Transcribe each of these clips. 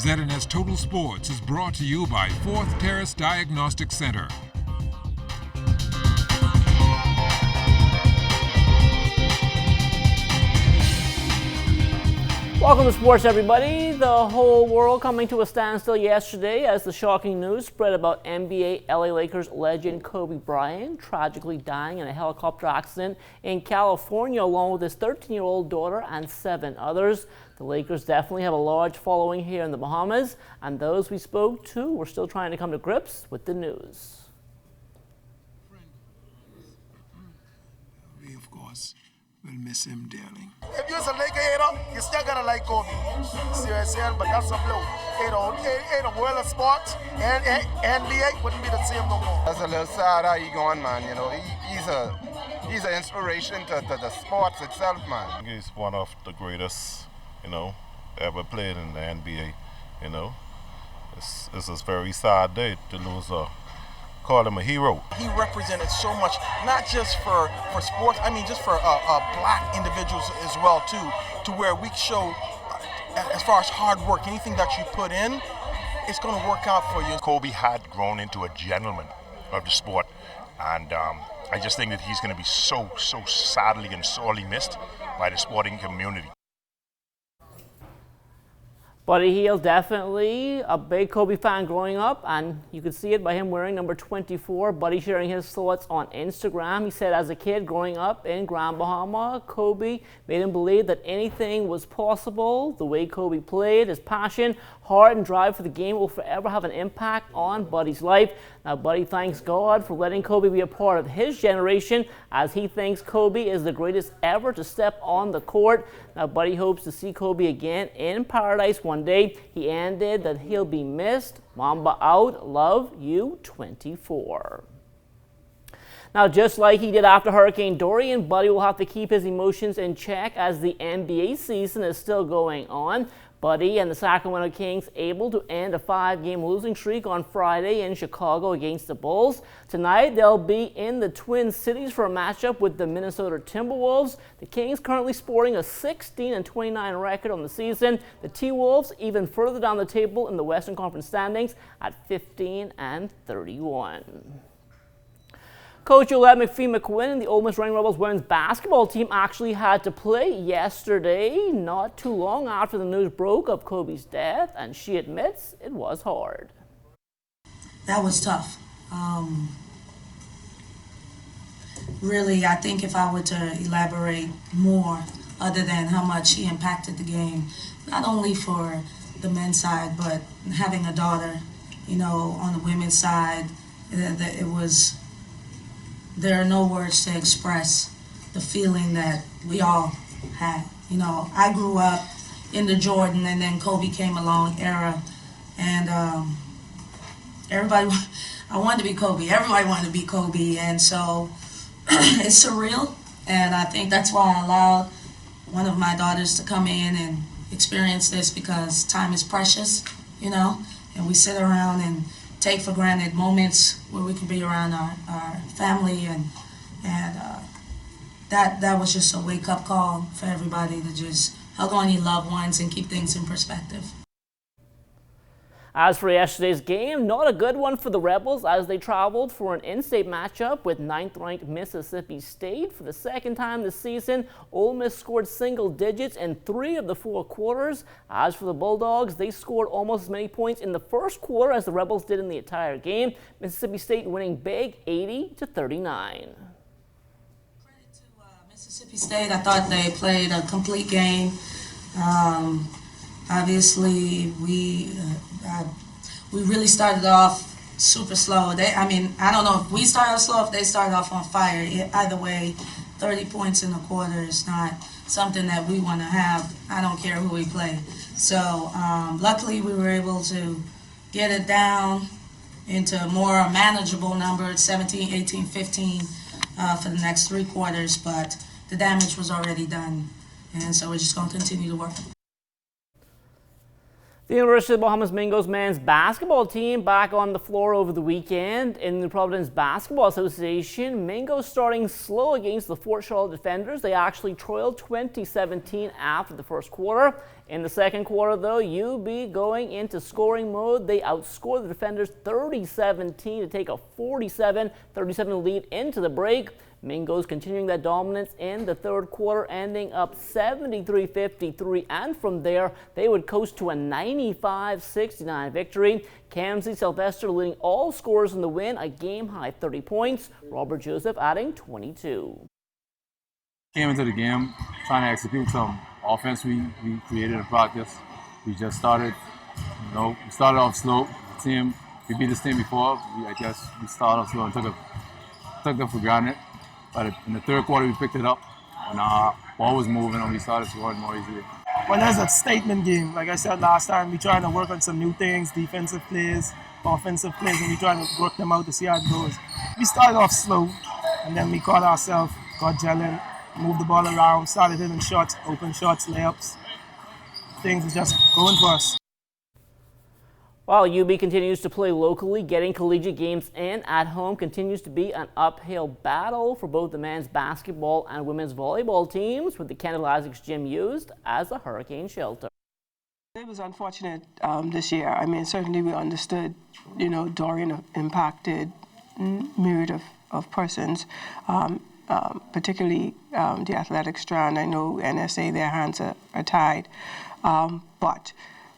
ZNS Total Sports is brought to you by Fourth Terrace Diagnostic Center. Welcome to sports, everybody. The whole world coming to a standstill yesterday as the shocking news spread about NBA LA Lakers legend Kobe Bryant tragically dying in a helicopter accident in California along with his 13-year-old daughter and 7 others. The Lakers definitely have a large following here in the Bahamas, and those we spoke to were still trying to come to grips with the news. We, of course, will miss him dearly. If you're a Laker hater, you're still gonna like Kobe. See what I'm saying? But that's a blow. Ain't a world of sports, and NBA wouldn't be the same no more. That's a little sad how he gone, man. You know, he's an inspiration to the sports itself, man. He's one of the greatest, ever played in the NBA. It's a very sad day to lose call him a hero. He represented so much, not just for sports, just for black individuals as well too, to where we show, as far as hard work, anything that you put in, it's going to work out for you. Kobe had grown into a gentleman of the sport, and I just think that he's going to be so sadly and sorely missed by the sporting community. Buddy Hield, definitely a big Kobe fan growing up, and you could see it by him wearing number 24. Buddy sharing his thoughts on Instagram. He said as a kid growing up in Grand Bahama, Kobe made him believe that anything was possible. The way Kobe played, his passion, heart, and drive for the game will forever have an impact on Buddy's life. Now, Buddy thanks God for letting Kobe be a part of his generation, as he thinks Kobe is the greatest ever to step on the court. Now, Buddy hopes to see Kobe again in paradise one day. He ended that he'll be missed. Mamba out. Love you, 24. Now, just like he did after Hurricane Dorian, Buddy will have to keep his emotions in check as the NBA season is still going on. Buddy and the Sacramento Kings able to end a 5-game losing streak on Friday in Chicago against the Bulls. Tonight, they'll be in the Twin Cities for a matchup with the Minnesota Timberwolves. The Kings currently sporting a 16-29 record on the season. The T-Wolves even further down the table in the Western Conference standings at 15-31. Coach Ole Miss Rebels and the Ole Miss Rebels women's basketball team actually had to play yesterday, not too long after the news broke of Kobe's death, and she admits it was hard. That was tough. Really, I think if I were to elaborate more, other than how much he impacted the game, not only for the men's side, but having a daughter, on the women's side, there are no words to express the feeling that we all had. I grew up in the Jordan and then Kobe came along era, and everybody, I wanted to be Kobe. Everybody wanted to be Kobe, and so it's surreal. And I think that's why I allowed one of my daughters to come in and experience this, because time is precious, and we sit around and take for granted moments where we can be around our family, and that was just a wake-up call for everybody to just hug on your loved ones and keep things in perspective. As for yesterday's game, not a good one for the Rebels as they traveled for an in-state matchup with 9th-ranked Mississippi State. For the second time this season, Ole Miss scored single digits in 3 of the 4 quarters. As for the Bulldogs, they scored almost as many points in the first quarter as the Rebels did in the entire game. Mississippi State winning big, 80-39. Credit to Mississippi State. I thought they played a complete game. Obviously, we really started off super slow. I don't know if we started off slow, if they started off on fire. Either way, 30 points in a quarter is not something that we want to have. I don't care who we play. So luckily, we were able to get it down into a more manageable number, 17, 18, 15 for the next 3 quarters. But the damage was already done, and so we're just going to continue to work. The University of the Bahamas Mingo's men's basketball team back on the floor over the weekend. In the Providence Basketball Association, Mingo starting slow against the Fort Charlotte defenders. They actually trailed 20-17 after the first quarter. In the second quarter, though, UB going into scoring mode. They outscored the defenders 30-17 to take a 47-37 lead into the break. Mingos continuing that dominance in the third quarter, ending up 73-53, and from there they would coast to a 95-69 victory. Kamsi Sylvester leading all scorers in the win, a game-high 30 points. Robert Joseph adding 22. Came into the game trying to execute some offense we created in practice. We just started, we started off slow. The team, we beat this team before. I guess we started off slow and took them for granted. But in the third quarter, we picked it up, and our ball was moving, and we started scoring more easily. Well, that's a statement game. Like I said last time, we're trying to work on some new things, defensive plays, offensive plays, and we're trying to work them out to see how it goes. We started off slow, and then we caught ourselves, got gelling, moved the ball around, started hitting shots, open shots, layups. Things were just going for us. While UB continues to play locally, getting collegiate games in at home continues to be an uphill battle for both the men's basketball and women's volleyball teams, with the Kendall Isaacs gym used as a hurricane shelter. It was unfortunate this year. I mean, certainly we understood, Dorian impacted myriad of persons, particularly the athletic strand. I know NSA, their hands are tied. But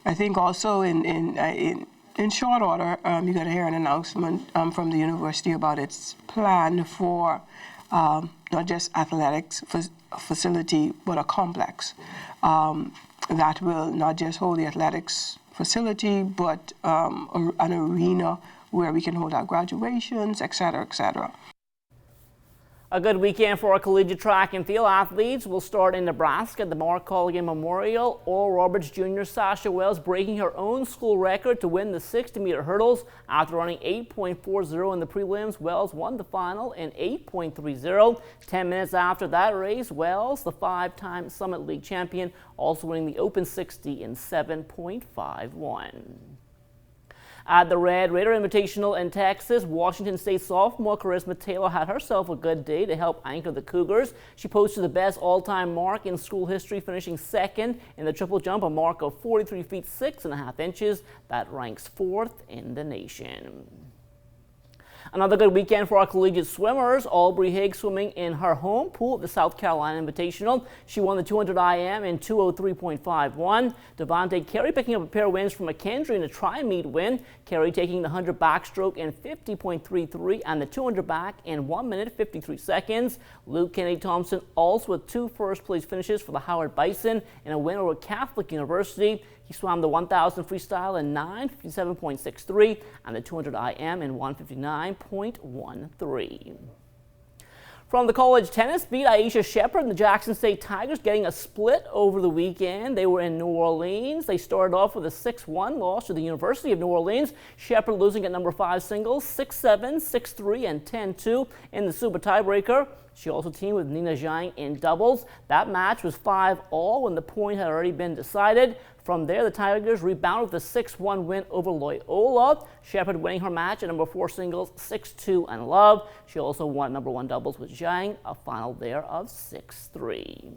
I think also in short order, you're going to hear an announcement from the university about its plan for not just athletics facility, but a complex that will not just hold the athletics facility, but an arena where we can hold our graduations, et cetera, et cetera. A good weekend for our collegiate track and field athletes. We'll start in Nebraska at the Mark Colligan Memorial. Oral Roberts Jr. Sasha Wells breaking her own school record to win the 60-meter hurdles. After running 8.40 in the prelims, Wells won the final in 8.30. 10 minutes after that race, Wells, the 5-time Summit League champion, also winning the Open 60 in 7.51. At the Red Raider Invitational in Texas, Washington State sophomore Charisma Taylor had herself a good day to help anchor the Cougars. She posted the best all-time mark in school history, finishing second in the triple jump, a mark of 43 feet 6.5 inches. That ranks 4th in the nation. Another good weekend for our collegiate swimmers. Aubrey Higgs swimming in her home pool at the South Carolina Invitational. She won the 200 IM in 2:03.51. Devontae Carey picking up a pair of wins from McKendree in a tri-meet win. Carey taking the 100 backstroke in 50.33 and the 200 back in 1 minute 53 seconds. Luke Kennedy Thompson also with 2 first-place finishes for the Howard Bison in a win over Catholic University. He swam the 1,000 freestyle in 9:57.63 and the 200 IM in 1:59.13. From the college tennis, beat Aisha Shepard and the Jackson State Tigers, getting a split over the weekend. They were in New Orleans. They started off with a 6-1 loss to the University of New Orleans. Shepard losing at number 5 singles, 6-7, 6-3, and 10-2 in the Super tiebreaker. She also teamed with Nina Zhang in doubles. That match was 5-all when the point had already been decided. From there, the Tigers rebounded with a 6-1 win over Loyola. Shepard winning her match at number 4 singles, 6-2 and love. She also won number 1 doubles with Zhang, a final there of 6-3.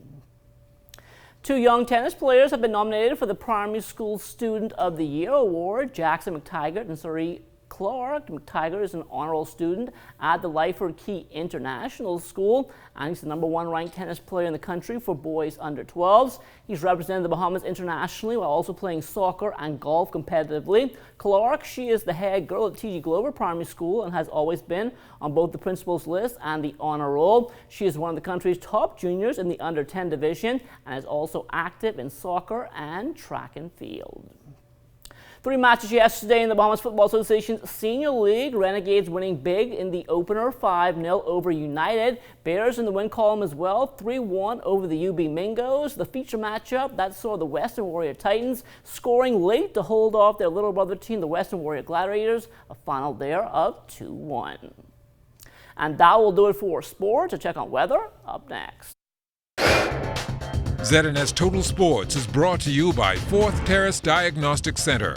2 young tennis players have been nominated for the Primary School Student of the Year award. Jackson McTaggart and Sari Clark. McTaggart is an honor roll student at the Lyford Key International School, and he's the number 1 ranked tennis player in the country for boys under 12s. He's represented the Bahamas internationally while also playing soccer and golf competitively. Clark, she is the head girl at T.G. Glover Primary School and has always been on both the principal's list and the honor roll. She is one of the country's top juniors in the under 10 division and is also active in soccer and track and field. 3 matches yesterday in the Bahamas Football Association's Senior League. Renegades winning big in the opener, 5-0 over United. Bears in the win column as well, 3-1 over the UB Mingos. The feature matchup, that saw the Western Warrior Titans scoring late to hold off their little brother team, the Western Warrior Gladiators, a final there of 2-1. And that will do it for sports. A check on weather up next. ZNS Total Sports is brought to you by 4th Terrace Diagnostic Center.